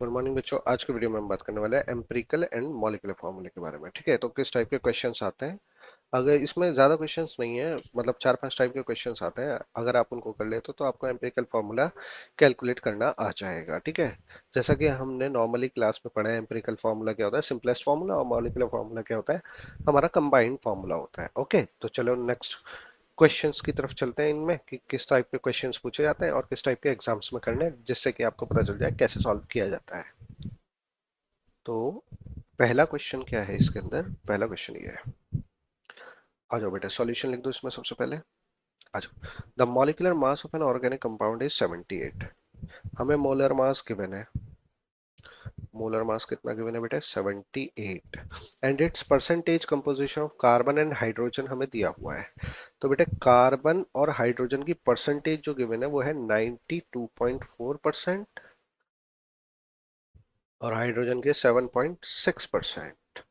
Good morning बच्चों। आज के वीडियो में हम बात करने वाले हैं एम्पिरिकल एंड मॉलिक्यूलर फॉर्मूले के बारे में। ठीक है, तो किस टाइप के क्वेश्चंस आते हैं। अगर इसमें ज़्यादा क्वेश्चंस नहीं है, मतलब 4-5 टाइप के क्वेश्चंस आते हैं। अगर आप उनको कर लेते हो तो आपको एम्पिरिकल फार्मूला कैलकुलेट करना आ जाएगा। ठीक है, जैसा कि हमने नॉर्मली क्लास में पढ़ा है, एम्पिरिकल फार्मूला क्या होता है, सिंपलेस्ट फार्मूला, और मॉलिक्यूलर फार्मूला क्या होता है, हमारा कंबाइंड फार्मूला होता है। ओके, तो चलो नेक्स्ट क्वेश्चंस की तरफ चलते हैं, इनमें कि किस टाइप के क्वेश्चंस पूछे जाते हैं और किस टाइप के एग्जाम्स में करने हैं, जिससे कि आपको पता चल जाए कैसे सॉल्व किया जाता है। तो पहला क्वेश्चन क्या है इसके अंदर, पहला क्वेश्चन ये है। आ जाओ बेटा, सॉल्यूशन लिख दो इसमें सबसे पहले। आ जाओ। The molecular mass of an organic compound is 78। हमें मोलर मास गिवन है। मोलर मास कितना गिवन है बेटा, 78। And it's percentage composition of carbon and hydrogen हमें दिया हुआ है। तो बेटा कार्बन और हाइड्रोजन की परसेंटेज जो गिवन है वो है 92.4% और हाइड्रोजन के 7.6%।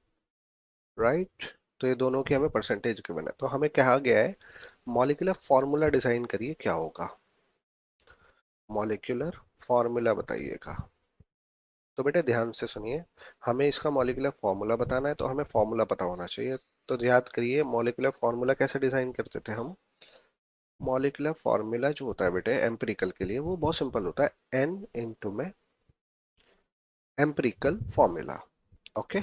राइट, तो ये दोनों की हमें परसेंटेज गिवन है। तो हमें कहा गया है मॉलिक्यूलर फॉर्मूला डिजाइन करिए, क्या होगा मॉलिक्यूलर फॉर्मूला बताइएगा। तो बेटा ध्यान से सुनिए, हमें इसका मॉलिक्यूलर फॉर्मूला बताना है, तो हमें फॉर्मूला पता होना चाहिए। तो याद करिए मॉलिक्यूलर फॉर्मूला कैसे डिजाइन करते थे हम। मॉलिक्यूलर फॉर्मूला जो होता है बेटे एम्पिरिकल के लिए, वो बहुत सिंपल होता है, एन इंटू में एम्पिरिकल फॉर्मूला। ओके,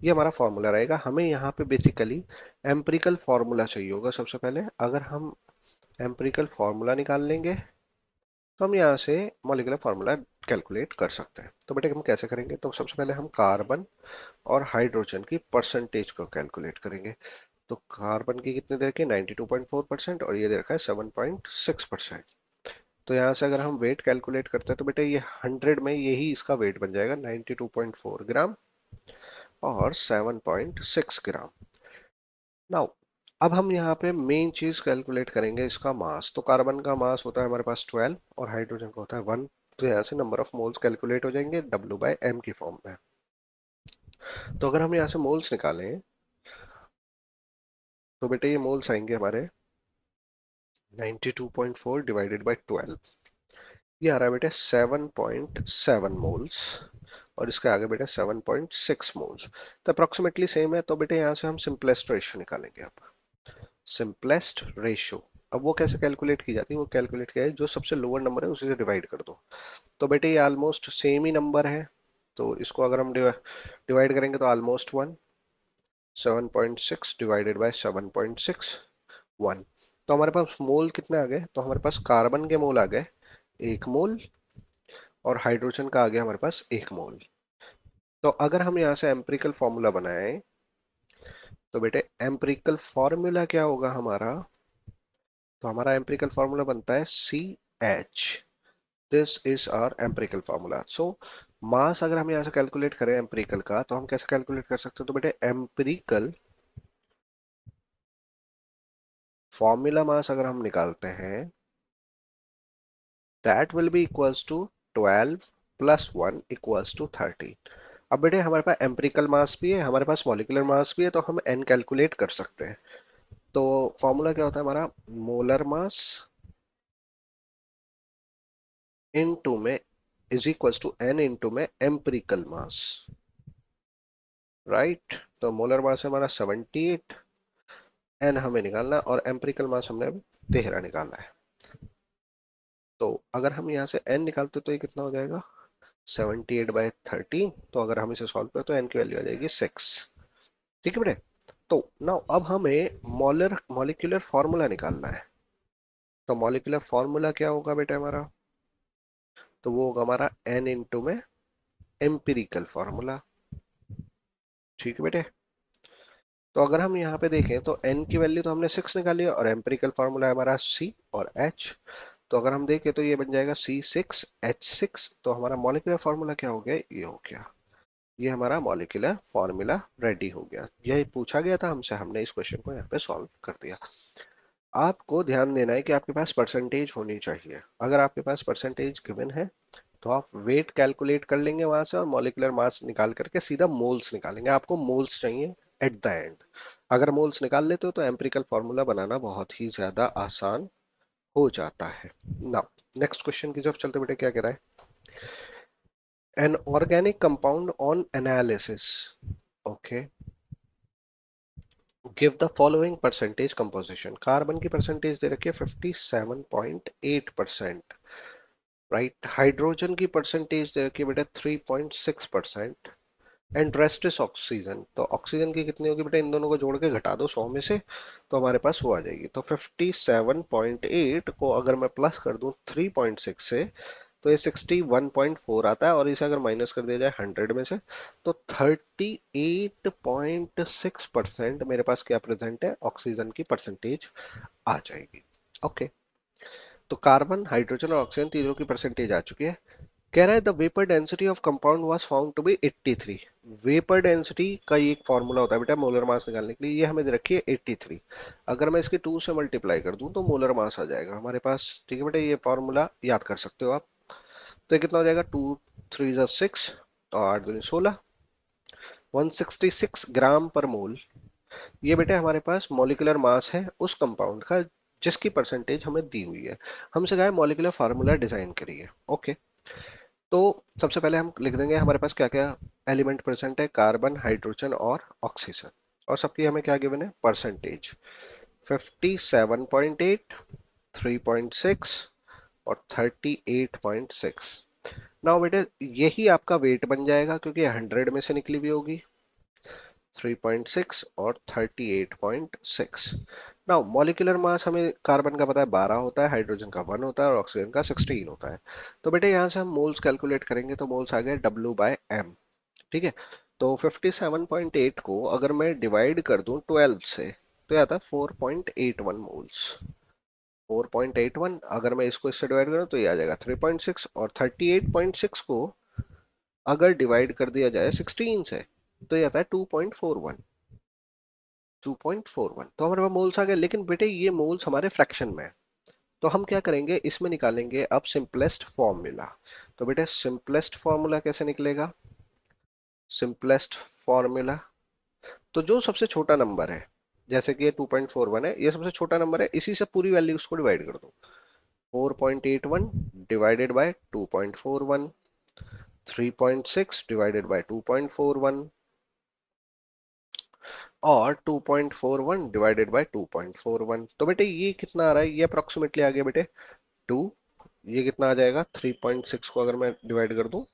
ये हमारा फॉर्मूला रहेगा। हमें यहाँ पे बेसिकली एम्पिरिकल फॉर्मूला चाहिए होगा सबसे पहले। अगर हम एम्पिरिकल फार्मूला निकाल लेंगे तो हम यहाँ से मॉलिक्यूलर फार्मूला कैलकुलेट कर सकते हैं। तो बेटे हम कैसे करेंगे, तो सबसे पहले हम कार्बन और हाइड्रोजन की परसेंटेज को कैलकुलेट करेंगे। तो कार्बन की कितने दे रखी है, 92.4% और ये दे रखा है 7.6%। तो यहाँ से अगर हम वेट कैलकुलेट करते हैं तो बेटे ये 100 में यही इसका वेट बन जाएगा, 92.4 ग्राम और 7.6 ग्राम। नाउ अब हम यहाँ पे मेन चीज कैलकुलेट करेंगे इसका मास। तो कार्बन का मास होता है हमारे पास 12 और हाइड्रोजन का होता है 1। तो यहाँ से नंबर ऑफ मोल्स कैलकुलेट हो जाएंगे W/m की फॉर्म में। तो अगर हम यहाँ से मोल्स निकालें तो बेटे ये मोल्स आएंगे हमारे 92.4 डिवाइडेड बाय 12। ये आ रहा है बेटे 7.7 मोल्स और इसके आगे बेटे 7.6 मोल्स। तो अप्रोक्सीमेटली सेम है। तो बेटे यहाँ से हम सिंपलेस्ट रेशियो निकालेंगे। अब सिंपलेस्ट रेशियो, अब वो कैसे कैलकुलेट की जाती है, वो कैलकुलेट किया है जो सबसे लोअर नंबर है उसी से डिवाइड कर दो। तो बेटे ये ऑलमोस्ट सेम ही नंबर है, तो इसको अगर हम डिवाइड करेंगे तो ऑलमोस्ट 1, 7.6 डिवाइडेड बाय 7.6, 1। तो हमारे पास मोल कितने आ गए, तो हमारे पास कार्बन के मोल आ गए 1 मोल और हाइड्रोजन का आ गया हमारे पास 1 मोल। तो अगर हम यहाँ से एम्पिरिकल फॉर्मूला बनाएं तो बेटे एम्पिरिकल फॉर्मूला क्या होगा हमारा, तो हमारा एम्पिरिकल फार्मूला बनता है CH। This is our empirical formula. So mass अगर हम यहाँ से कैलकुलेट करें एम्पिरिकल का, तो हम कैसे कैलकुलेट कर सकते हैं, तो बेटे एम्पिरिकल फॉर्मूला मास अगर हम निकालते हैं that will be equals to 12 plus 1 equals to 13। अब बेटे हमारे पास एम्पिरिकल मास भी है, हमारे पास मॉलिक्यूलर मास भी है, तो हम एन कैलकुलेट कर सकते हैं। तो फॉर्मूला क्या होता है हमारा, मोलर मास इनटू में is equals to n into में एम्पिरिकल मास। राइट, तो मोलर मास है हमारा 78, एन हमें निकालना है और एम्पिरिकल मास हमने अभी 13 निकालना है। तो अगर हम यहाँ से एन निकालते तो ये कितना हो जाएगा, 78/13। तो अगर हम इसे सॉल्व करें तो एन की वैल्यू आ जाएगी 6। ठीक है बेटे, तो नाउ अब हमें मॉलिक्यूलर फार्मूला निकालना है। तो मॉलिक्यूलर फार्मूला क्या होगा बेटे हमारा, तो वो होगा हमारा एन इंटू में एम्पिरिकल फार्मूला। ठीक है बेटे, तो अगर हम यहाँ पे देखें तो n की वैल्यू तो हमने 6 निकाली है और एम्पिरिकल फार्मूला है हमारा C और H। तो अगर हम देखें तो ये बन जाएगा C6H6। तो हमारा मॉलिक्यूलर फार्मूला क्या हो गया, ये हो गया। ये हमारा मॉलिक्यूलर फार्मूला रेडी हो गया। यही पूछा गया था हमसे, हमने इस क्वेश्चन को यहाँ पे सॉल्व कर दिया। आपको ध्यान देना है कि आपके पास परसेंटेज होनी चाहिए। अगर आपके पास परसेंटेज गिवन है तो आप वेट कैलकुलेट कर लेंगे वहां से और मॉलिक्यूलर मास निकाल करके सीधा मोल्स निकालेंगे। आपको मोल्स चाहिए एट द एंड। अगर मोल्स निकाल लेते हो तो एम्पिरिकल फार्मूला बनाना बहुत ही ज्यादा आसान हो जाता है। नाउ नेक्स्ट क्वेश्चन की तरफ चलते बेटे, क्या कह रहा है, an organic compound on analysis, okay, give the following percentage composition. Carbon की परसेंटेज दे रखी है 57.8%, राइट। हाइड्रोजन की परसेंटेज दे रखी है बेटा 3.6%, एंड रेस्ट इज ऑक्सीजन। तो ऑक्सीजन की कितनी होगी बेटा, इन दोनों को जोड़ के घटा दो 100 में से, तो हमारे पास वो आ जाएगी। तो 57.8 को अगर मैं प्लस कर दूं 3.6 से, तो ये 61.4 आता है, और इसे अगर माइनस कर दिया जाए 100 में से, तो 38.6% मेरे पास क्या प्रेजेंट है, ऑक्सीजन की परसेंटेज आ जाएगी। ओके, तो कार्बन, हाइड्रोजन और ऑक्सीजन तीनों की परसेंटेज आ चुकी है। कह रहा है the vapour density of compound was found to be 83। Vapour density का ये एक फॉर्मूला होता है बेटा मोलर मास निकालने के लिए, ये हमें दे रखी है 83। अगर मैं इसके 2 से मल्टीप्लाई कर दूं तो मोलर मास आ जाएगा हमारे पास। ठीक है बेटा, ये फॉर्मूला याद कर सकते हो आप। तो ये कितना हो जाएगा, 2 3 जा 6 और 8 दूनी 16, 166 ग्राम पर मोल। ये बेटे हमारे पास मॉलिक्यूलर मास है उस कंपाउंड का जिसकी परसेंटेज हमें दी हुई है। हमसे कहा है मॉलिक्यूलर फार्मूला डिजाइन करिए। ओके, तो सबसे पहले हम लिख देंगे हमारे पास क्या क्या एलिमेंट प्रेजेंट है, कार्बन, हाइड्रोजन और ऑक्सीजन, और सबकी हमें क्या गिवन है, परसेंटेज 57.8, 3.6 और 38.6। नाउ बेटे यही आपका वेट बन जाएगा क्योंकि 100 में से निकली हुई होगी, 3.6 और 38.6। नाउ मॉलिक्यूलर मास हमें कार्बन का पता है 12 होता है, हाइड्रोजन का 1 होता है और ऑक्सीजन का 16 होता है। तो बेटे यहाँ से हम मोल्स कैलकुलेट करेंगे, तो मोल्स आ गए W/M। ठीक है, तो 57.8 को अगर मैं डिवाइड कर दूं 12 से, तो ये आता है 4.81 मोल्स। 4.81 अगर मैं इसको इससे डिवाइड करूं तो ये आ जाएगा 3.6, और 38.6 को अगर डिवाइड कर दिया जाए 16 से, तो ये आता है 2.41। 2.41 तो हमारे पास मोल्स आ गए। लेकिन बेटे ये मोल्स हमारे फ्रैक्शन में है, तो हम क्या करेंगे, इसमें निकालेंगे अब सिंपलेस्ट फॉर्मूला। तो बेटे सिंपलेस्ट फॉर्मूला कैसे निकलेगा, सिंपलेस्ट फॉर्मूला, तो जो सबसे छोटा नंबर है, जैसे कि ये 2.41 है, ये सबसे छोटा नंबर है, इसी से पूरी वैल्यूज को डिवाइड कर दो। 4.81 डिवाइडेड बाय 2.41, 3.6 डिवाइडेड बाय 2.41 और 2.41 डिवाइडेड बाय 2.41। तो बेटे ये कितना आ रहा है, ये अप्रोक्सीमेटली आ गया बेटे 2। ये कितना आ जाएगा, 3.6 को अगर मैं डिवाइड कर दूं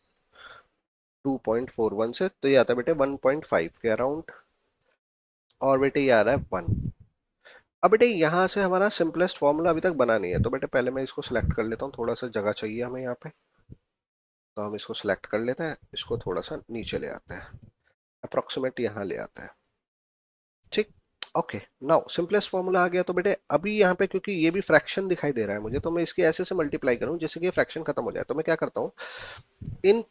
2.41 से, तो ये आता है बेटे 1.5 के अराउंड, और बेटे ये आ रहा है 1। अब बेटे यहाँ से हमारा सिंपलेस्ट फॉर्मूला अभी तक बना नहीं है, तो बेटे पहले मैं इसको सिलेक्ट कर लेता हूँ, थोड़ा सा जगह चाहिए हमें यहाँ पे, तो हम इसको सिलेक्ट कर लेते हैं, इसको थोड़ा सा नीचे ले आते हैं, अप्रोक्सीमेट यहाँ ले आते हैं। ठीक, ओके। नाउ सिंपलेस्ट फॉर्मूला आ गया, तो बेटे अभी यहाँ पे क्योंकि ये भी फ्रैक्शन दिखाई दे रहा है मुझे, तो मैं इसकी ऐसे से मल्टीप्लाई करूँ जैसे कि ये फ्रैक्शन खत्म हो जाए। तो मैं क्या करता हूँ, इन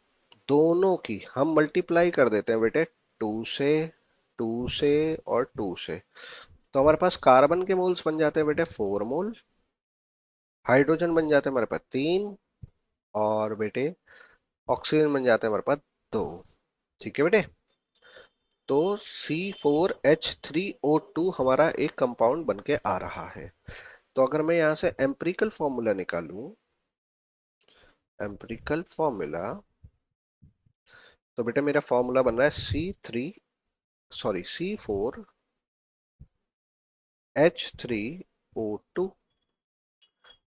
दोनों की हम मल्टीप्लाई कर देते हैं बेटे, 2 से, 2 से और 2 से। तो हमारे पास कार्बन के मोल्स बन जाते हैं बेटे 4 मोल, हाइड्रोजन बन जाते हैं हमारे पास 3, और बेटे ऑक्सीजन बन जाते हैं हमारे पास 2। ठीक है बेटे, तो C4H3O2 हमारा एक कंपाउंड बन के आ रहा है। तो अगर मैं यहाँ से एम्पिरिकल फॉर्मूला निकालूं, एम्पिरिकल फॉर्मूला, तो बेटा मेरा फॉर्मूला बन रहा है C4H3O2।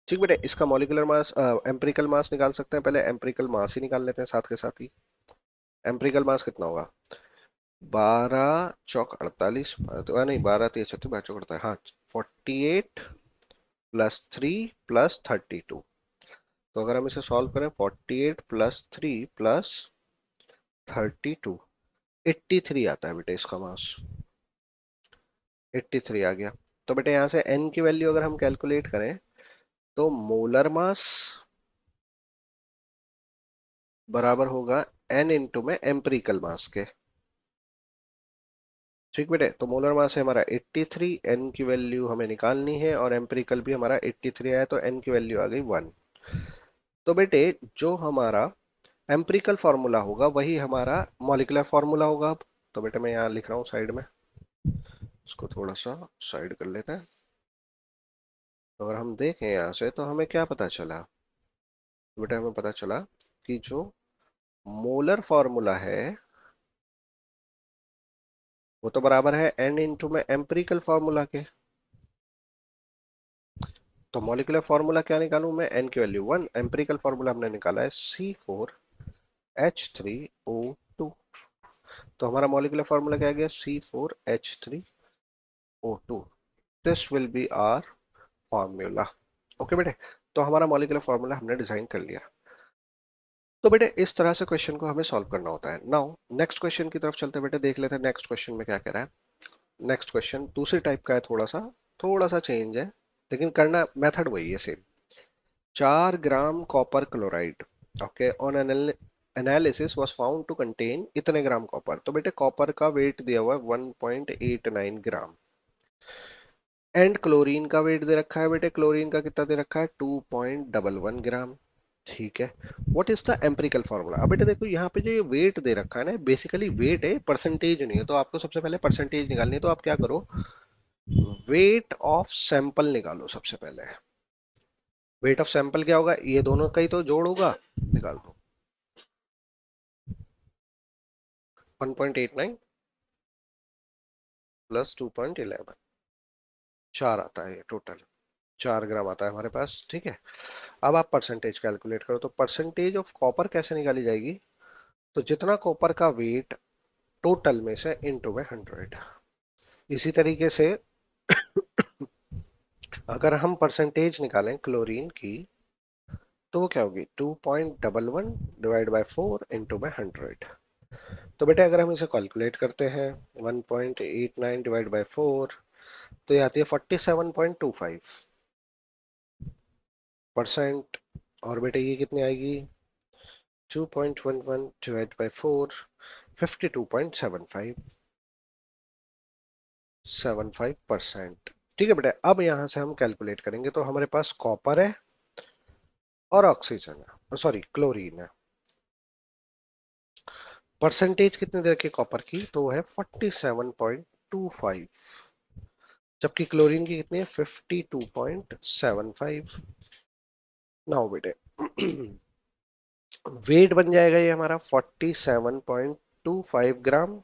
ठीक बेटे, इसका मॉलिक्यूलर मास, एम्पिरिकल मास निकाल सकते हैं, पहले एम्पिरिकल मास ही निकाल लेते हैं साथ के साथ ही। एम्पिरिकल मास कितना होगा, 12 चौक 48, तो नहीं 12 3 36, 12 चौक 48, हाँ 48 +3 +32। तो अगर हम इसे सॉल्व करें 48 +3 +32, 83 आता है बेटे इसका मास, 83 आ गया। तो बेटे यहाँ से n की वैल्यू अगर हम कैलकुलेट करें, तो मोलर मास बराबर होगा n इंटू में एम्पिरिकल मास के। ठीक बेटे, तो मोलर मास है हमारा 83, n की वैल्यू हमें निकालनी है, और एम्पिरिकल भी हमारा 83 आया, तो n की वैल्यू आ गई 1। तो बेटे जो हमारा एम्पिरिकल फार्मूला होगा वही हमारा मॉलिक्यूलर फार्मूला होगा अब। तो बेटे मैं यहाँ लिख रहा हूँ साइड में, इसको थोड़ा सा साइड कर लेते हैं। तो अगर हम देखें यहाँ से, तो हमें क्या पता चला, तो बेटा हमें पता चला कि जो मोलर फॉर्मूला है वो तो बराबर है n इंटू में एम्पिरिकल फॉर्मूला के। तो मॉलिक्यूलर फॉर्मूला क्या निकालूं मैं, n की वैल्यू 1, एम्पिरिकल फॉर्मूला हमने निकाला है C4H3O2। तो हमारा मॉलिक्यूलर फॉर्मूला क्या आ गया, C4H3O2। This will be our formula. Okay बेटे, तो हमारा मॉलिक्यूलर फॉर्मूला हमने डिजाइन कर लिया। तो बेटे इस तरह से क्वेश्चन को हमें सॉल्व करना होता है। नाउ नेक्स्ट क्वेश्चन की तरफ चलते हैं बेटे, देख लेते हैं नेक्स्ट क्वेश्चन में क्या कह रहा है। नेक्स्ट क्वेश्चन दूसरी टाइप का है, थोड़ा सा चेंज है, लेकिन करना मेथड वही है same. 4 gram copper chloride, okay, on analysis was found to contain इतने ग्राम कॉपर। तो बेटे कॉपर का वेट दिया हुआ है 1.89 ग्राम, एंड क्लोरीन का वेट दे रखा है बेटे, क्लोरीन का कितना दे रखा है 2.11 ग्राम। ठीक है, what is the empirical formula. अब बेटे देखो यहाँ पे जो ये वेट दे रखा है ना, बेसिकली वेट है, परसेंटेज नहीं है। तो आपको सबसे पहले परसेंटेज निकालनी है, तो आप क्या करो, वेट ऑफ सैंपल निकालो सबसे पहले। वेट ऑफ सैंपल क्या होगा, ये दोनों का ही तो जोड़ होगा, निकाल दो। 1.89 प्लस 2.11, 4 आता है ये टोटल, 4 ग्राम आता है हमारे पास। ठीक है, अब आप परसेंटेज कैलकुलेट करो। तो परसेंटेज ऑफ कॉपर कैसे निकाली जाएगी, तो जितना कॉपर का वेट टोटल में से इनटू में 100। इसी तरीके से अगर हम परसेंटेज निकालें क्लोरीन की, तो वो क्या होगी 2.11 डिवाइड बाय 4 इंटू में 100। तो बेटे अगर हम इसे कैलकुलेट करते हैं 1.89 डिवाइड बाय 4, तो ये आती है 47.25%। और बेटे ये कितनी आएगी 2.11 डिवाइड बाय 4, 52.75%। ठीक है बेटा, अब यहां से हम कैलकुलेट करेंगे। तो हमारे पास कॉपर है और ऑक्सीजन है, सॉरी क्लोरीन है। परसेंटेज कितने दे रखी है कॉपर की, तो वो है 47.25, जबकि क्लोरीन की कितनी है 52.75। नाउ बेटे वेट बन जाएगा ये हमारा 47.25 ग्राम,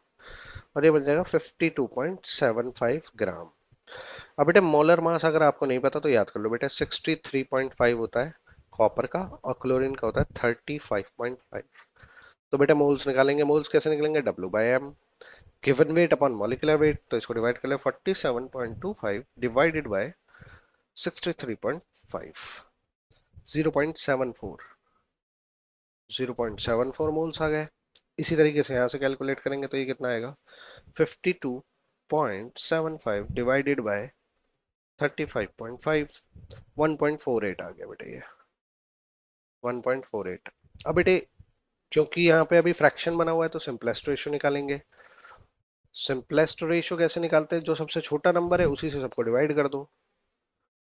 और ये बन जाएगा 52.75 ग्राम। अब बेटे मोलर मास अगर आपको नहीं पता तो याद कर लो बेटे, 63.5 होता है कॉपर का, और क्लोरीन का होता है 35.5। तो बेटा मोल्स निकालेंगे, मोल्स कैसे निकलेंगे, W/m, given weight upon molecular weight. तो इसको डिवाइड कर ले, 47.25 डिवाइडेड बाय 63.5, 0.74, 0.74 मोल्स आ गए। इसी तरीके से यहाँ से कैलकुलेट करेंगे तो ये कितना आएगा 52.75 डिवाइडेड बाय 35.5, 1.48 आ गया बेटे ये, 1.48। अब बेटे क्योंकि यहाँ पे अभी फ्रैक्शन बना हुआ है, तो सिंपलेस्ट रेशियो निकालेंगे। सिंपलेस्ट रेशियो कैसे निकालते हैं, जो सबसे छोटा नंबर है उसी से सबको डिवाइड कर दो।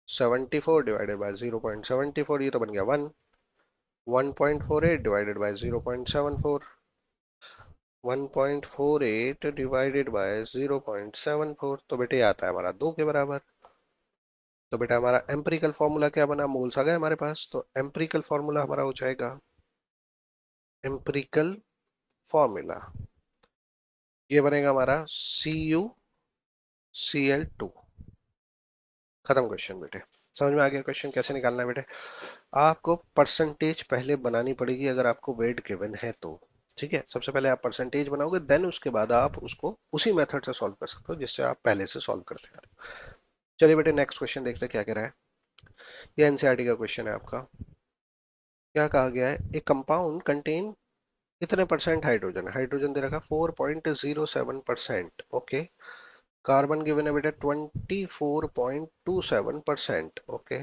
74 डिवाइडेड बाय 0.74, ये तो बन गया 1। 1.48 डिवाइडेड बाय 0.74, 1.48 डिवाइडेड बाय 0.74, तो बेटे आता है हमारा 2 के बराबर। तो बेटा हमारा एम्पिरिकल फॉर्मूला क्या बना, मोल्स आ गए हमारे पास। तो एम्पिरिकल फॉर्मूला हमारा हो जाएगा, एम्पिरिकल फॉर्मूला ये बनेगा हमारा CuCl2। खत्म क्वेश्चन बेटे, समझ में आ गया क्वेश्चन कैसे निकालना है बेटे। आपको परसेंटेज पहले बनानी पड़ेगी अगर आपको वेट गिवन है तो। ठीक है, सबसे पहले आप परसेंटेज बनाओगे, देन उसके बाद आप उसको उसी मेथड से सॉल्व कर सकते हो जिससे आप पहले से सॉल्व करते आ रहे हो। चलिए बेटे नेक्स्ट क्वेश्चन देखते हैं क्या कह रहा है। ये एनसीईआरटी का क्वेश्चन है आपका। क्या कहा गया है, ए कंपाउंड कंटेन इतने परसेंट हाइड्रोजन, हाइड्रोजन दे रखा 4.07%। ओके, कार्बन गिवन है बेटा 24.27%। ओके,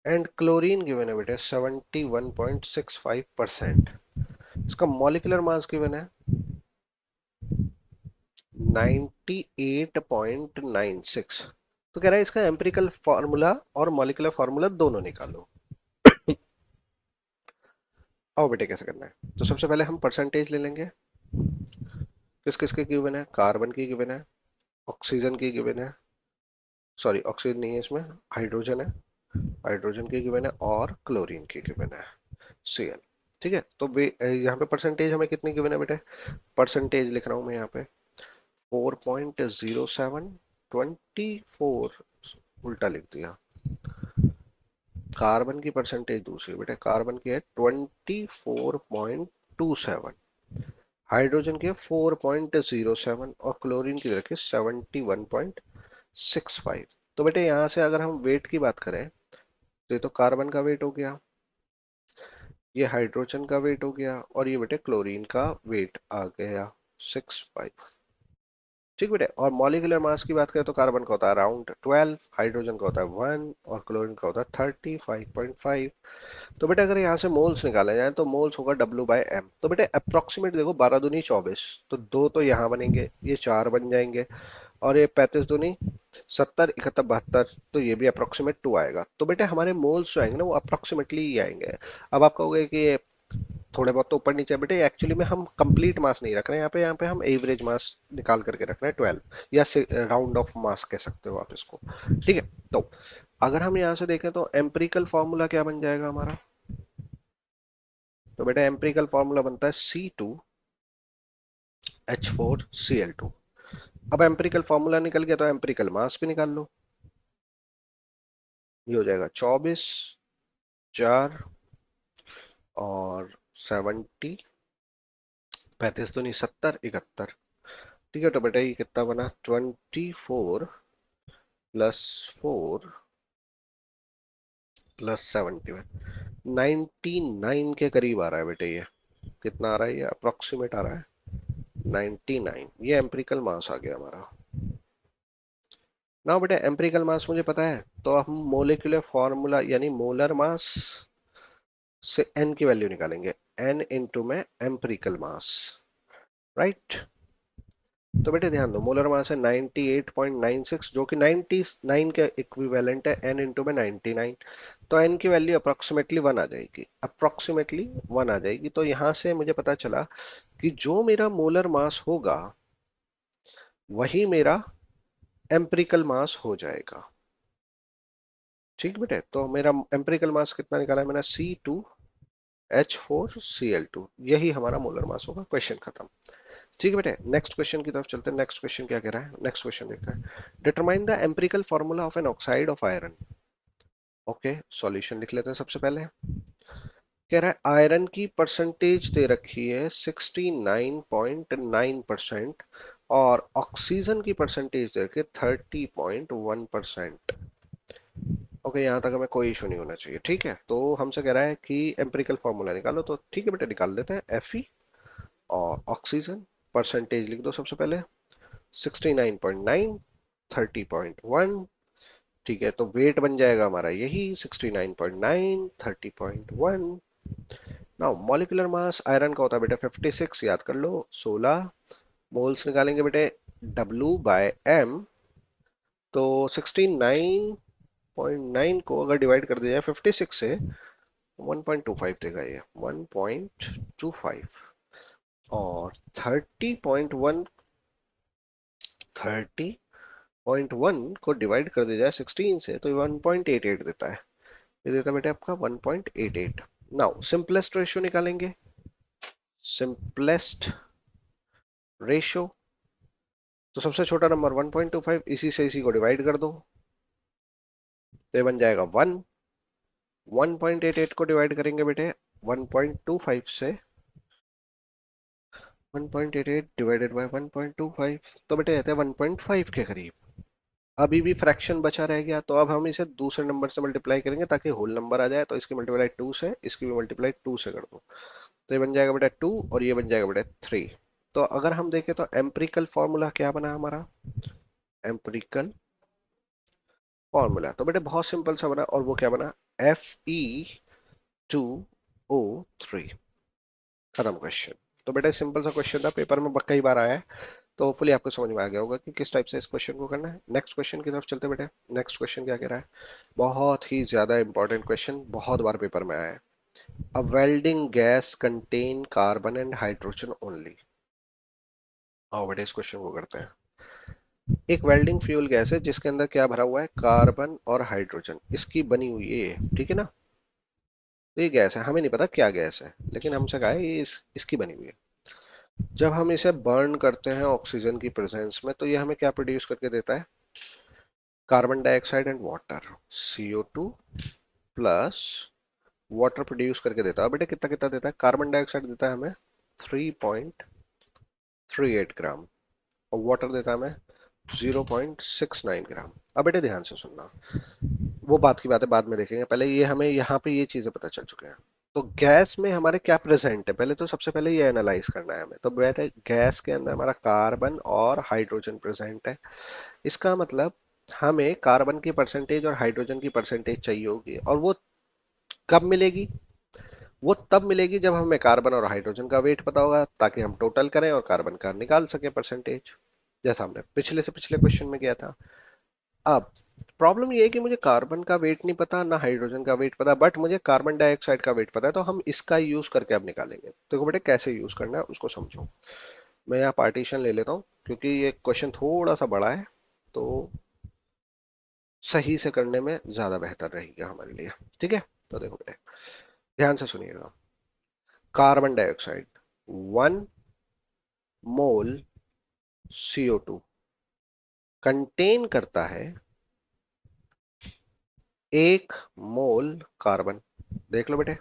एंड क्लोरीन गिवन है बेटा 71.65%। इसका मॉलिक्यूलर मास गिवन है 98.96। तो कह रहा है इसका एम्पिरिकल फार्मूला और मॉलिक्यूलर फार्मूला दोनों निकालो। आओ बेटे कैसे करना है, तो सबसे पहले हम परसेंटेज ले लेंगे। किस किस की गिवन है, कार्बन की गिवन है, ऑक्सीजन की गिवन है, सॉरी ऑक्सीजन नहीं है इसमें, हाइड्रोजन है, हाइड्रोजन की गिवन है, और क्लोरीन की गिवन है Cl। ठीक है, तो यहाँ पे परसेंटेज हमें कितनी गिवन है बेटे, परसेंटेज लिख रहा हूँ मैं यहाँ पे 4.07, 24, उल्टा लिख दिया। कार्बन की परसेंटेज दूसरी बेटे, कार्बन की है 24.27, हाइड्रोजन की है 4.07 और क्लोरीन की रखी 71.65। तो बेटे यहाँ से अगर हम वेट की बात करें तो ये तो कार्बन का वेट हो गया, ये हाइड्रोजन का वेट हो गया और ये बेटे क्लोरीन का वेट आ गया 65। ठीक बेटे, और मॉलिक्यूलर मास की बात करें तो कार्बन का होता है अराउंड 12, हाइड्रोजन का होता है 1 और क्लोरीन का होता है 35.5। तो बेटा अगर यहाँ से मोल्स निकाले जाए तो मोल्स होगा W/m। तो बेटे अप्रोक्सीमेट देखो 12 दूनी 24, तो दो तो यहाँ बनेंगे, ये चार बन जाएंगे, और ये 35 दूनी 70, 71, 72, तो ये भी अप्रोक्सीमेट 2 आएगा। तो बेटे हमारे मोल्स जो आएंगे ना वो अप्रोक्सीमेटली ही आएंगे। अब आप कहोगे कि ये थोड़े बहुत तो ऊपर नीचे है, बेटे एक्चुअली में हम कंप्लीट मास नहीं रख रहे हैं यहाँ पे हम एवरेज मास निकाल करके रख रहे हैं 12, या राउंड ऑफ मास कह सकते हो आप इसको। ठीक है, तो अगर हम यहाँ से देखें तो एम्पिरिकल फॉर्मूला क्या बन जाएगा हमारा, तो बेटा एम्पिरिकल फॉर्मूला बनता है C2H4Cl2। अब एम्पिरिकल फॉर्मूला निकल गया तो एम्पिरिकल मास भी निकाल लो, ये हो जाएगा 24, 4 और 70, 35 दूनी 70, 71। ठीक है, तो बेटा ये कितना बना, 24 + 4 + 71, 99 के करीब आ रहा है बेटे। ये कितना आ रहा है, ये अप्रोक्सीमेट आ रहा है 99। ये एम्पिरिकल मास आ गया हमारा। ना बेटा एम्पिरिकल मास मुझे पता है, तो हम मोलिकुलर फॉर्मूला यानी मोलर मास से n की वैल्यू निकालेंगे, n इंटू में एम्पिरिकल मास, राइट। तो बेटे ध्यान दो, मोलर मास है 98.96 जो कि 99 के इक्विवेलेंट है, n इंटू में 99। तो n की वैल्यू अप्रोक्सीमेटली 1 आ जाएगी, अप्रोक्सीमेटली 1 आ जाएगी। तो यहां से मुझे पता चला कि जो मेरा मोलर मास होगा वही मेरा एम्पिरिकल मास हो जाएगा। ठीक बेटे, तो मेरा एम्पिरिकल मास कितना निकाला है मैंने, C2H4Cl2, यही हमारा मोलर मास होगा। क्वेश्चन खत्म। ठीक है बेटे, नेक्स्ट क्वेश्चन की तरफ चलते हैं। नेक्स्ट क्वेश्चन क्या कह रहा है, नेक्स्ट क्वेश्चन देखते हैं। Determine the empirical formula of an oxide of iron. Okay, solution लिख लेते हैं सबसे पहले। कह रहा है आयरन की परसेंटेज दे रखी है 69.9% और ऑक्सीजन की परसेंटेज दे रखी है 30.1%। ओके, यहाँ तक हमें कोई इशू नहीं होना चाहिए। ठीक है, तो हमसे कह रहा है कि एम्पिरिकल फॉर्मूला निकालो, तो ठीक है बेटे निकाल लेते हैं। Fe और ऑक्सीजन परसेंटेज लिख दो सबसे पहले, 69.9, 30.1। ठीक है, तो वेट बन जाएगा हमारा यही 69.9, 30.1। नाउ मॉलिक्यूलर मास आयरन का होता है बेटा 56, याद कर लो 16। मोल्स निकालेंगे बेटे W/m, तो 69.9 को अगर डिवाइड कर दिया जाए 56 से 1.25 देगा ये, 1.25। और 30.1, 30.1 को डिवाइड कर दिया जाए 16 से तो 1.88 देता है। ये देता है बेटे आपका 1.88। नाउ सिंपलेस्ट रेशियो निकालेंगे, सिंपलेस्ट रेशियो, तो सबसे छोटा नंबर 1.25, इसी से इसी को डिवाइड कर दो तो ये बन जाएगा 1। 1.88 को डिवाइड करेंगे बेटे 1.25 से, 1.88 डिवाइडेड बाय 1.25, तो बेटे रहते हैं 1.5 के करीब। अभी भी फ्रैक्शन बचा रह गया, तो अब हम इसे दूसरे नंबर से मल्टीप्लाई करेंगे ताकि होल नंबर आ जाए। तो इसकी मल्टीप्लाई 2 से, इसकी भी मल्टीप्लाई 2 से कर दो, तो ये बन जाएगा बेटा 2 और ये बन जाएगा बेटा 3। तो अगर हम देखें तो एम्पिरिकल फॉर्मूला क्या बना हमारा, एम्पिरिकल फॉर्मूला तो बेटे बहुत सिंपल सा बना, और वो क्या बना, Fe2O3। खत्म क्वेश्चन। तो बेटा सिंपल सा क्वेश्चन था, पेपर में कई बार आया है, तो होपफुली आपको समझ में आ गया होगा कि किस टाइप से इस क्वेश्चन को करना है। नेक्स्ट क्वेश्चन की तरफ चलते बेटे। नेक्स्ट क्वेश्चन क्या कह रहा है, बहुत ही ज्यादा इंपॉर्टेंट क्वेश्चन, बहुत बार पेपर में आया है। A welding gas contain carbon and hydrogen only. आओ बेटे इस क्वेश्चन को करते हैं। एक वेल्डिंग फ्यूल गैस है जिसके अंदर क्या भरा हुआ है, कार्बन और हाइड्रोजन, इसकी बनी हुई है ये, ठीक है ना। तो ये गैस है, हमें नहीं पता क्या गैस है, लेकिन हमसे कहा है ये इसकी बनी हुई है। जब हम इसे बर्न करते हैं ऑक्सीजन की प्रेजेंस में, तो ये हमें क्या प्रोड्यूस करके देता है? Carbon dioxide and water, CO2 plus water produce करके देता है। बेटा कितना कितना देता है? कार्बन डाइऑक्साइड देता है हमें 3.38 ग्राम, और वाटर देता है हमें 0.69 ग्राम। अब बेटे ध्यान से सुनना, वो बात की बात है, बाद में देखेंगे, पहले ये हमें यहाँ पे ये चीजें पता चल चुके हैं। तो गैस में हमारे क्या प्रेजेंट है, पहले तो सबसे पहले ये एनालाइज करना है हमें। तो बेटे गैस के अंदर हमारा कार्बन और हाइड्रोजन प्रेजेंट है। इसका मतलब हमें कार्बन की परसेंटेज और हाइड्रोजन की परसेंटेज चाहिए होगी, और वो कब मिलेगी? वो तब मिलेगी जब हमें कार्बन और हाइड्रोजन का वेट पता होगा, ताकि हम टोटल करें और कार्बन का निकाल सके परसेंटेज, जैसा हमने पिछले से पिछले क्वेश्चन में किया था। अब प्रॉब्लम ये है कि मुझे कार्बन का वेट नहीं पता, ना हाइड्रोजन का वेट पता, बट मुझे कार्बन डाइऑक्साइड का वेट पता है, तो हम इसका यूज करके अब निकालेंगे। तो बेटे कैसे यूज करना है उसको समझो। मैं यहाँ पार्टीशन ले लेता हूँ, क्योंकि ये क्वेश्चन थोड़ा सा बड़ा है, तो सही से करने में ज्यादा बेहतर रहेगा हमारे लिए। ठीक है, तो देखो बेटे, ध्यान से सुनिएगा। कार्बन डाइऑक्साइड 1 मोल CO2 कंटेन करता है 1 मोल कार्बन। देख लो बेटे,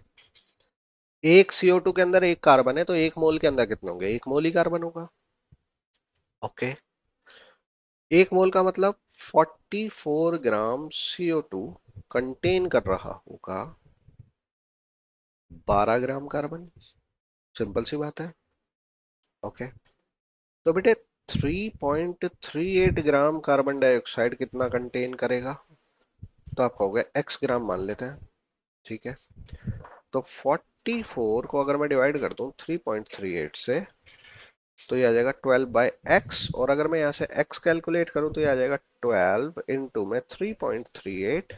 एक CO2 के अंदर एक कार्बन है, तो 1 मोल के अंदर कितने होंगे? 1 मोल ही कार्बन होगा। ओके, 1 मोल का मतलब 44 ग्राम CO2 कंटेन कर रहा होगा 12 ग्राम कार्बन। सिंपल सी बात है। ओके, तो बेटे 3.38 ग्राम कार्बन डाइऑक्साइड कितना कंटेन करेगा? तो आप कहोगे x ग्राम मान लेते हैं। ठीक है, तो 44 को अगर मैं डिवाइड कर दूं 3.38 से, तो ये आ जाएगा 12/x, और अगर मैं यहाँ से x कैलकुलेट करूँ तो ये आ जाएगा 12 इंटू में 3.38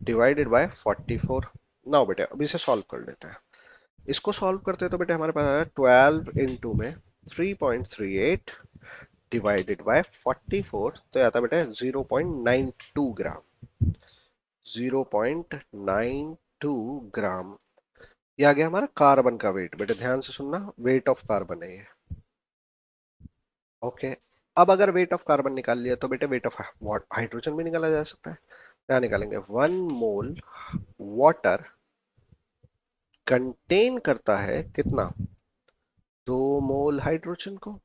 डिवाइडेड बाय 44। नाउ बेटे अब इसे सॉल्व कर लेते हैं। इसको सॉल्व करते हैं तो बेटे हमारे पास आया 12 इंटू में 3.38 डिवाइडेड बाय 44, तो आता बेटे 0.92 ग्राम। 0.92 ग्राम, ये आ गया हमारा कार्बन का वेट। बेटे ध्यान से सुनना, वेट ऑफ कार्बन है ये। ओके, अब अगर वेट ऑफ कार्बन निकाल लिया, तो बेटे वेट ऑफ हाइड्रोजन भी निकाला जा सकता है। क्या निकालेंगे? 1 मोल वाटर कंटेन करता है कितना? 2 मोल हाइड्रोजन को।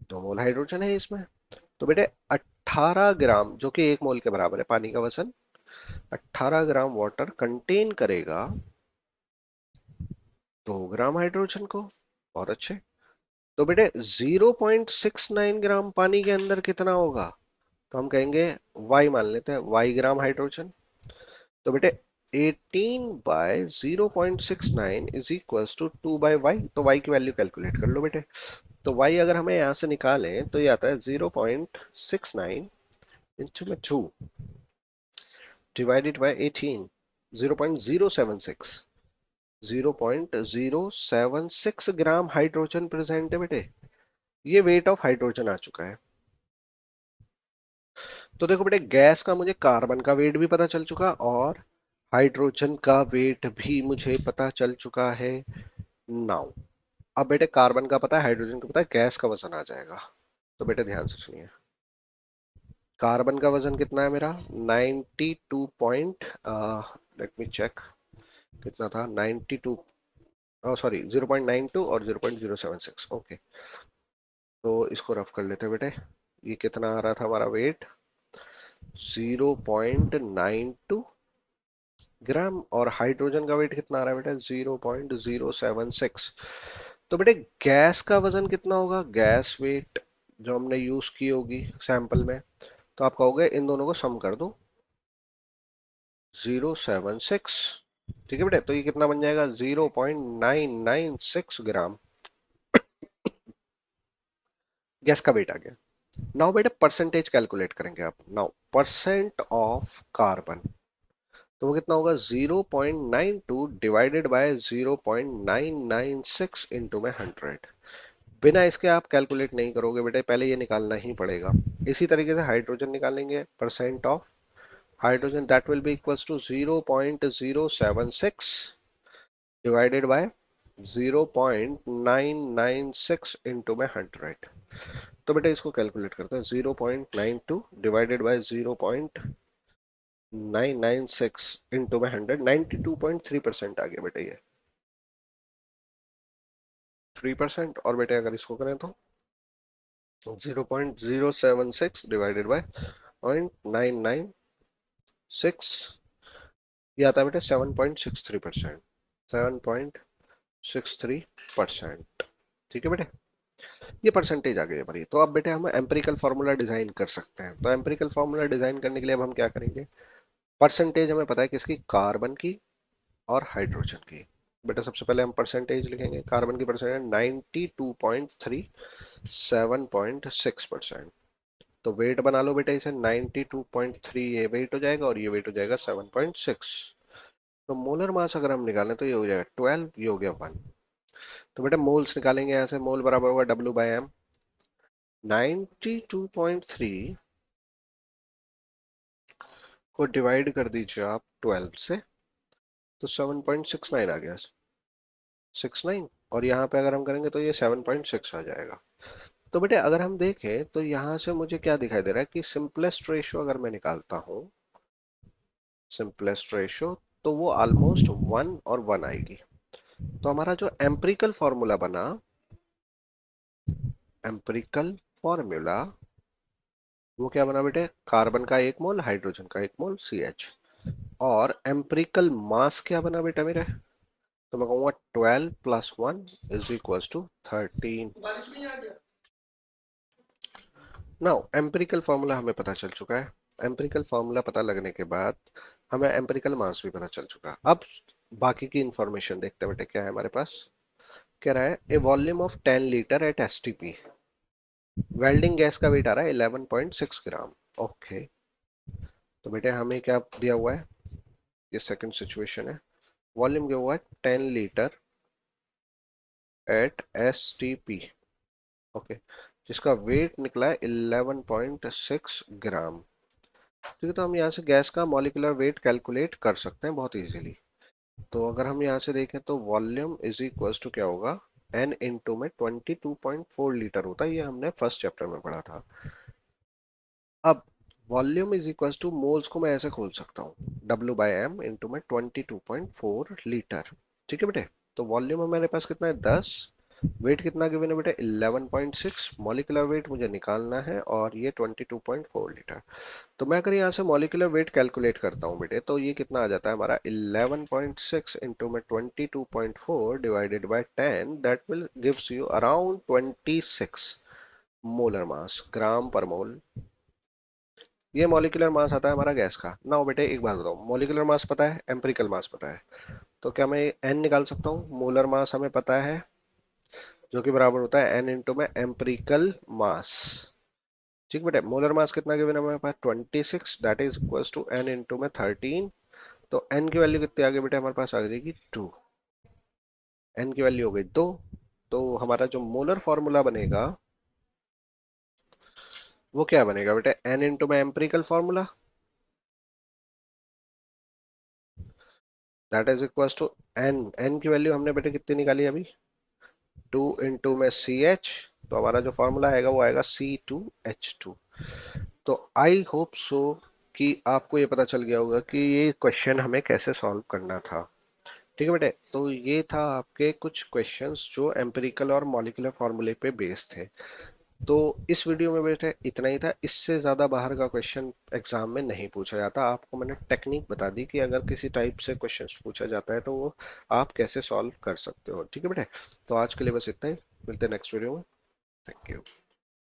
2 मोल हाइड्रोजन है इसमें, तो बेटे 18 ग्राम, जो कि 1 मोल के बराबर है पानी का वजन, 18 ग्राम वाटर कंटेन करेगा 2 ग्राम हाइड्रोजन को। बहुत अच्छे। तो बेटे 0.69 ग्राम पानी के अंदर कितना होगा? तो हम कहेंगे y मान लेते हैं, y ग्राम हाइड्रोजन। तो बेटे 18/0.69 इज इक्वल्स टू 2/y। तो y की वैल्यू कैलकुलेट कर लो बेटे। तो y अगर हमें यहां से निकालें तो ये आता है 0.69 इंटू में 2 divided by 18, 0.076। 0.076 gram hydrogen present है बेटे। ये वेट ऑफ हाइड्रोजन आ चुका है। तो देखो बेटे, गैस का मुझे कार्बन का वेट भी पता चल चुका, और हाइड्रोजन का वेट भी मुझे पता चल चुका है। नाउ अब बेटे कार्बन का पता है, हाइड्रोजन का पता है, गैस का वजन आ जाएगा। तो बेटे ध्यान से सुनिए, कार्बन का वजन कितना है मेरा? 92 पॉइंट, लेट मी चेक, कितना था? 92, सॉरी 0.92 और 0.076। ओके, तो इसको रफ कर लेते हैं बेटे। ये कितना आ रहा था हमारा वेट? 0.92 ग्राम, और हाइड्रोजन का वेट कितना आ रहा है बेटा? 0.076। तो बेटे गैस का वजन कितना होगा? गैस वेट जो हमने यूज की होगी सैंपल में, तो आप कहोगे इन दोनों को सम कर दो, 0.76। ठीक है बेटे, तो ये कितना बन जाएगा? 0.996 ग्राम गैस का वेट आ गया। नाउ बेटे परसेंटेज कैलकुलेट करेंगे आप। नाउ परसेंट ऑफ कार्बन, तो वो कितना होगा? 0.92 डिवाइडेड बाय 0.996 इंटू में 100। बिना इसके आप कैलकुलेट नहीं करोगे बेटे, पहले ये निकालना ही पड़ेगा। इसी तरीके से हाइड्रोजन निकालेंगे, percent of hydrogen, that will be equals to 0.076 divided by 0.996 into में 100। तो बेटा इसको कैलकुलेट करते हैं, 0.92 डिवाइडेड बाय 0.996 इंटू में 100, 92.3% आ गया बेटा ये 3%। और बेटे अगर इसको करें तो 0.076 डिवाइडेड बाय 0.996, ये आता है बेटे 7.63%, 7.63%। ठीक है बेटे, ये परसेंटेज आ गई हमारी। तो अब बेटे हम एम्पिरिकल फार्मूला डिजाइन कर सकते हैं। तो एम्पिरिकल फार्मूला डिजाइन करने के लिए अब हम क्या करेंगे, परसेंटेज हमें पता है किसकी, कार्बन की और हाइड्रोजन की। बेटा सबसे पहले हम परसेंटेज लिखेंगे, कार्बन की परसेंटेज 92.3, 7.6%। तो वेट बना लो बेटा इसे, 92.3 ये वेट हो जाएगा और ये वेट हो जाएगा 7.6। तो मोलर मास अगर हम निकालें तो ये हो जाएगा 12, ये हो गया 1। तो बेटा मोल्स निकालेंगे, यहाँ से मोल बराबर होगा W/m। 92.3 को डिवाइड कर दीजिए आप 12 से, तो 7.69 आ गया, 69। और यहाँ पे अगर हम करेंगे तो ये 7.6 आ जाएगा। तो बेटे अगर हम देखें तो यहाँ से मुझे क्या दिखाई दे रहा है कि सिंपलेस्ट रेशियो अगर मैं निकालता हूँ, सिंपलेस्ट रेशियो, तो वो ऑलमोस्ट 1 और 1 आएगी। तो हमारा जो एम्पिरिकल फॉर्मूला बना, एम्पिरिकल फॉर्मूला वो क्या बना बेटे, कार्बन का 1 मोल, हाइड्रोजन का 1 मोल CH। और एम्पिरिकल मास क्या बना बेटा मेरे, तो मैं कहूंगा 12 plus 1 is equal to 13। Now empirical formula हमें पता चल चुका है। एम्पिरिकल फार्मूला पता लगने के बाद हमें एम्पिरिकल मास भी पता चल चुका है। अब बाकी की इंफॉर्मेशन देखते हैं बेटे क्या है हमारे पास। कह रहा है a volume of 10 litre at STP, welding gas का वेट आ रहा है 11.6 ग्राम। ओके, तो बेटे हमें क्या दिया हुआ है, ये सेकंड सिचुएशन है, वॉल्यूम क्या हुआ है 10 लीटर एट STP। ओके, जिसका वेट निकला है 11.6 ग्राम। ठीक है, तो हम यहाँ से गैस का मॉलिक्यूलर वेट कैलकुलेट कर सकते हैं बहुत इजीली। तो अगर हम यहाँ से देखें तो वॉल्यूम इज इक्वल्स टू क्या होगा, एन इंटू में 22.4 लीटर होता है, ये हमने फर्स्ट चैप्टर में पढ़ा था। अब volume is equals two moles को मैं ऐसे खोल सकता हूँ, W/m इंटू में 22.4 लीटर। ठीक है बेटे, तो वॉल्यूम हमारे पास कितना है 10, वेट कितना गिवन है बेटा 11.6, मॉलिक्यूलर वेट मुझे निकालना है और ये 22.4 लीटर। तो मैं अगर यहाँ से मॉलिक्यूलर वेट कैलकुलेट करता हूँ बेटे, तो ये कितना आ जाता है हमारा 11.6 इंटू में 22.4 divided by 10, that will gives you around 26 molar mass, gram per mole. ये मॉलिक्यूलर मास आता है हमारा गैस का। ना बेटे एक बात बताओ, मॉलिक्यूलर मास पता है, एम्पिरिकल मास पता है, तो क्या मैं एन निकाल सकता हूँ, मोलर मास हमें पता है जो कि बराबर होता है एन इंटू में एम्पिरिकल मास। ठीक बेटे, मोलर मास कितना गिवन है हमारे पास 26, that is equals to n into में 13। तो n की वैल्यू कितनी आ गई बेटा हमारे पास आ जाएगी 2, n की वैल्यू हो गई 2। तो हमारा जो मोलर फॉर्मूला बनेगा वो क्या बनेगा बेटा, n इंटू में empirical formula, that is equals to n की वैल्यू हमने बेटे कितनी निकाली अभी 2 इंटू में CH। तो हमारा जो फॉर्मूला आएगा वो आएगा C2H2। तो आई होप सो कि आपको ये पता चल गया होगा कि ये क्वेश्चन हमें कैसे सॉल्व करना था। ठीक है बेटे, तो ये था आपके कुछ क्वेश्चंस जो एम्पिरिकल और मॉलिक्यूलर फार्मूले पे बेस्ड थे। तो इस वीडियो में बेटे इतना ही था, इससे ज़्यादा बाहर का क्वेश्चन एग्जाम में नहीं पूछा जाता। आपको मैंने टेक्निक बता दी कि अगर किसी टाइप से क्वेश्चन पूछा जाता है तो वो आप कैसे सॉल्व कर सकते हो। ठीक है बेटे, तो आज के लिए बस इतना ही, मिलते हैं नेक्स्ट वीडियो में। Thank you.